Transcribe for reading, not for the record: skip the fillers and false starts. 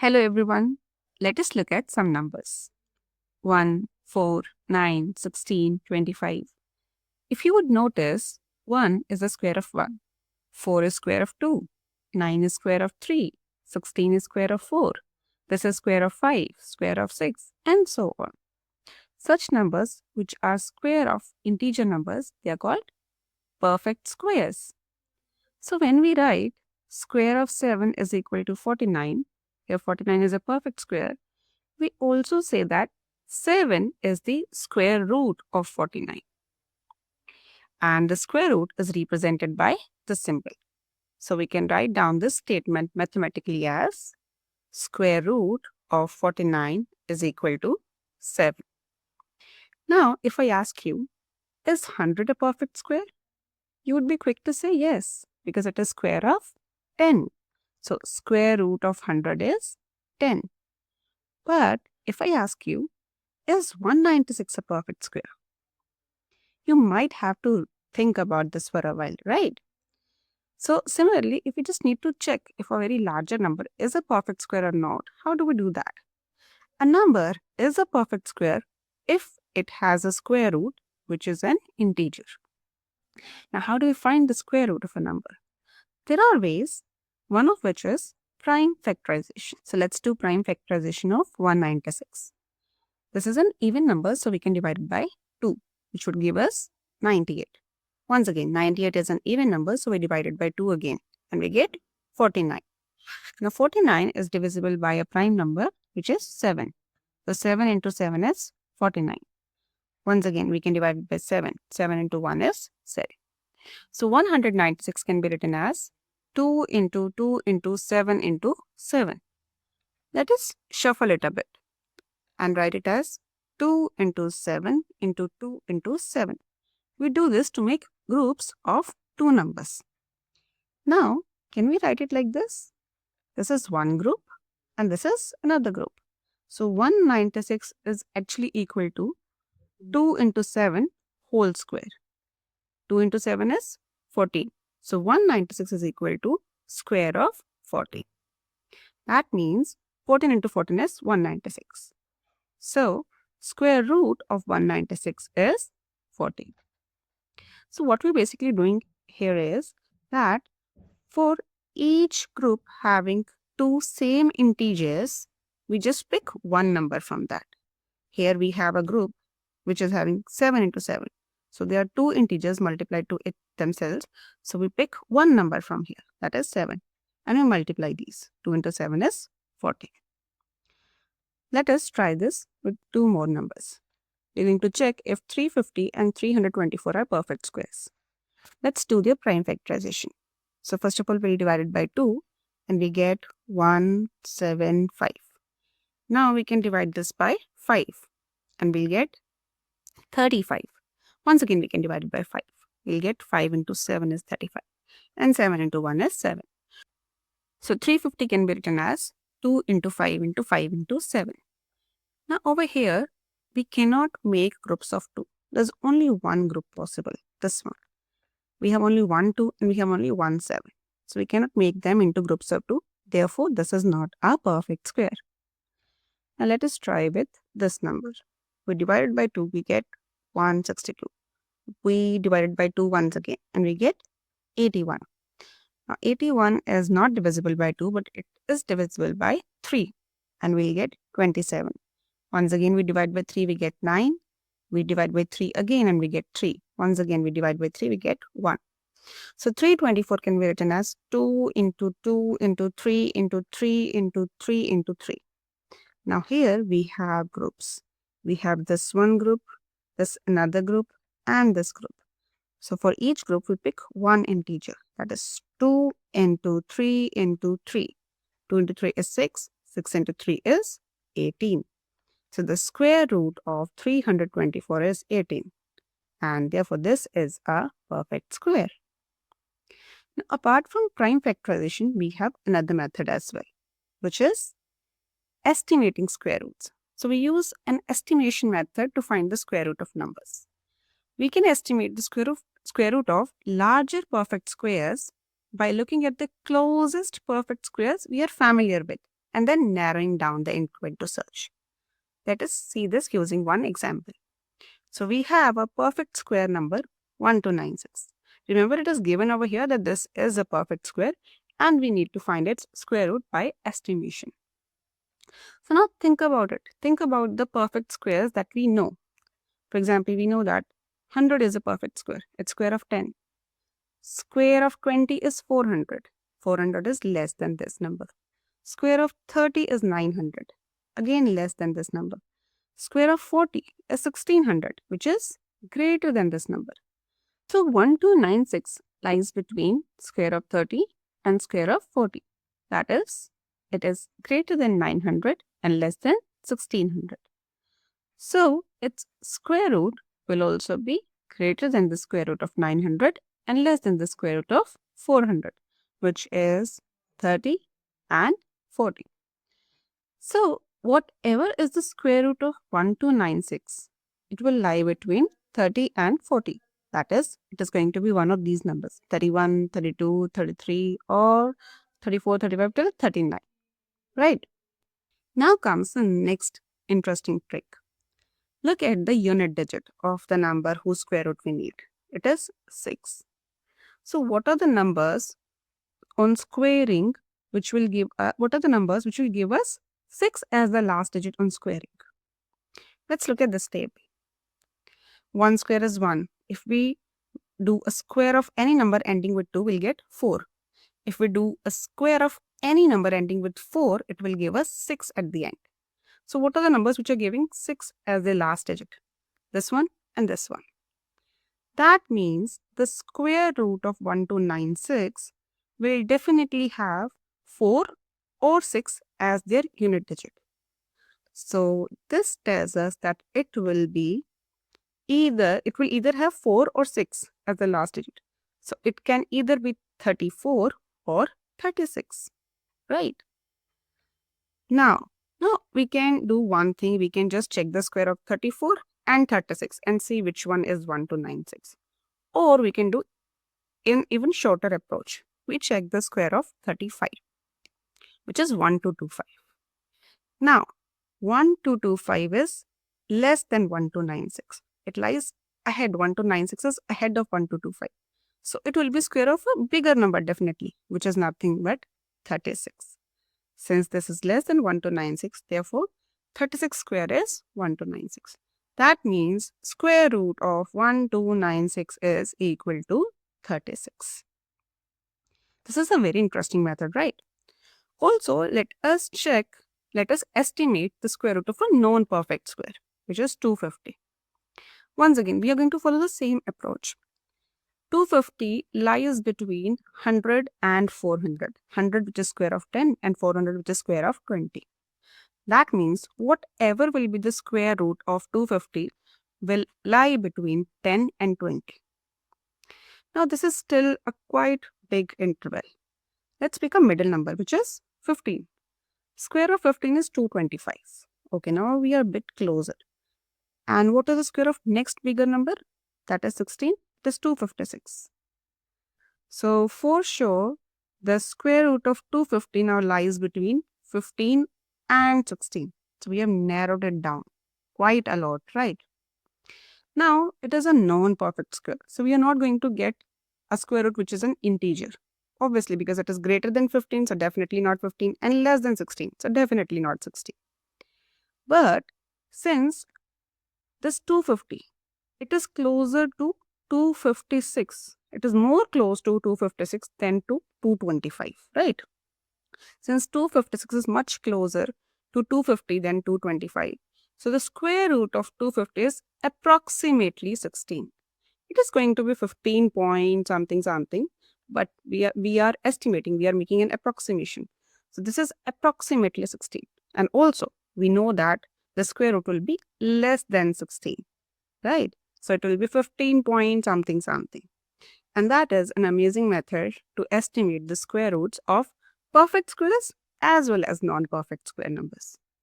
Hello everyone. Let us look at some numbers. 1, 4, 9, 16, 25. If you would notice, 1 is the square of 1, 4 is square of 2, 9 is square of 3, 16 is square of 4, this is square of 5, square of 6, and so on. Such numbers which are square of integer numbers, they are called perfect squares. So when we write square of 7 is equal to 49, here 49 is a perfect square, we also say that 7 is the square root of 49. And the square root is represented by the symbol. So we can write down this statement mathematically as square root of 49 is equal to 7. Now, if I ask you, is 100 a perfect square? You would be quick to say yes, because it is square of 10. So square root of 100 is 10. But if I ask you, is 196 a perfect square? You might have to think about this for a while, right? So similarly, if we just need to check if a very larger number is a perfect square or not, how do we do that? A number is a perfect square if it has a square root, which is an integer. Now, how do we find the square root of a number? There are ways, one of which is prime factorization. So let's do prime factorization of 196. This is an even number, so we can divide it by 2, which would give us 98. Once again, 98 is an even number, so we divide it by 2 again, and we get 49. Now, 49 is divisible by a prime number, which is 7. So, 7 into 7 is 49. Once again, we can divide it by 7. 7 into 1 is 7. So, 196 can be written as 2 into 2 into 7 into 7. Let us shuffle it a bit and write it as 2 into 7 into 2 into 7. We do this to make groups of 2 numbers. Now, can we write it like this? This is one group and this is another group. So, 196 is actually equal to 2 into 7 whole square. 2 into 7 is 14. So, 196 is equal to square of 14. That means 14 into 14 is 196. So, square root of 196 is 14. So, what we're basically doing here is that for each group having 2 same integers, we just pick one number from that. Here we have a group which is having 7 into 7. So, there are 2 integers multiplied to it themselves. So, we pick one number from here, that is 7. And we multiply these. 2 into 7 is 14. Let us try this with 2 more numbers. We're going to check if 350 and 324 are perfect squares. Let's do their prime factorization. So first of all, we'll divide it by 2 and we get 175. Now we can divide this by 5 and we'll get 35. Once again, we can divide it by 5. We'll get 5 into 7 is 35 and 7 into 1 is 7. So 350 can be written as 2 into 5 into 5 into 7. Now over here, we cannot make groups of 2. There's only one group possible, this one. We have only 1, 2 and we have only 1, 7. So we cannot make them into groups of 2. Therefore, this is not a perfect square. Now let us try with this number. We divide it by 2, we get 162. We divide it by 2 once again and we get 81. Now 81 is not divisible by 2, but it is divisible by 3 and we'll get 27. Once again, we divide by 3, we get 9. We divide by 3 again and we get 3. Once again, we divide by 3, we get 1. So 324 can be written as 2 into 2 into 3 into 3 into 3 into 3. Now here we have groups. We have this one group, this another group, and this group. So for each group, we pick one integer. That is 2 into 3 into 3. 2 into 3 is 6. 6 into 3 is 18. So the square root of 324 is 18. And therefore, this is a perfect square. Now, apart from prime factorization, we have another method as well, which is estimating square roots. So we use an estimation method to find the square root of numbers. We can estimate the square root of larger perfect squares by looking at the closest perfect squares we are familiar with. and then narrowing down the interval to search. Let us see this using one example. So we have a perfect square number 1296. Remember, it is given over here that this is a perfect square and we need to find its square root by estimation. So now think about it. Think about the perfect squares that we know. For example, we know that 100 is a perfect square. It's square of 10. Square of 20 is 400. 400 is less than this number. Square of 30 is 900. Again less than this number. Square of 40 is 1600, which is greater than this number. So 1296 lies between square of 30 and square of 40. That is, it is greater than 900 and less than 1600. So its square root will also be greater than the square root of 900 and less than the square root of 400, which is 30 and 40. So whatever is the square root of 1296, it will lie between 30 and 40. That is, it is going to be one of these numbers, 31, 32, 33 or 34, 35 till 39, right? Now comes the next interesting trick. Look at the unit digit of the number whose square root we need. It is 6. So what are the numbers on squaring which will give us 6 as the last digit on squaring? Let's look at this table. 1 square is 1. If we do a square of any number ending with 2, we'll get 4. If we do a square of any number ending with 4, it will give us 6 at the end. So what are the numbers which are giving 6 as the last digit? This one and this one. That means the square root of 1296 will definitely have 4 or 6 as their unit digit. So this tells us that it will either have 4 or 6 as the last digit. So it can either be 34 or 36, right? Now we can do one thing. We can just check the square of 34 and 36 and see which one is 1296. Or we can do an even shorter approach. We check the square of 35, which is 1225. Now, 1225 is less than 1296. It lies ahead. 1296 is ahead of 1225. So it will be square of a bigger number definitely, which is nothing but 36. Since this is less than 1296, therefore 36 square is 1296. That means square root of 1296 is equal to 36. This is a very interesting method, right? Also, let us estimate the square root of a non-perfect square, which is 250. Once again, we are going to follow the same approach. 250 lies between 100 and 400. 100 which is square of 10 and 400 which is square of 20. That means whatever will be the square root of 250 will lie between 10 and 20. Now this is still a quite big interval. Let's pick a middle number, which is 15. Square of 15 is 225. Okay, now we are a bit closer. And what is the square of next bigger number? That is 16. It is 256. So for sure, the square root of 250 now lies between 15 and 16. So we have narrowed it down quite a lot, right? Now it is a non-perfect square. So we are not going to get a square root which is an integer. Obviously, because it is greater than 15, so definitely not 15, and less than 16, so definitely not 16. But since this 250, it is closer to 256. It is more close to 256 than to 225, right? Since 256 is much closer to 250 than 225, so the square root of 250 is approximately 16. It is going to be 15 point something, but we are estimating, we are making an approximation. So this is approximately 16. And also, we know that the square root will be less than 16, right? So it will be 15 point something. And that is an amazing method to estimate the square roots of perfect squares as well as non-perfect square numbers.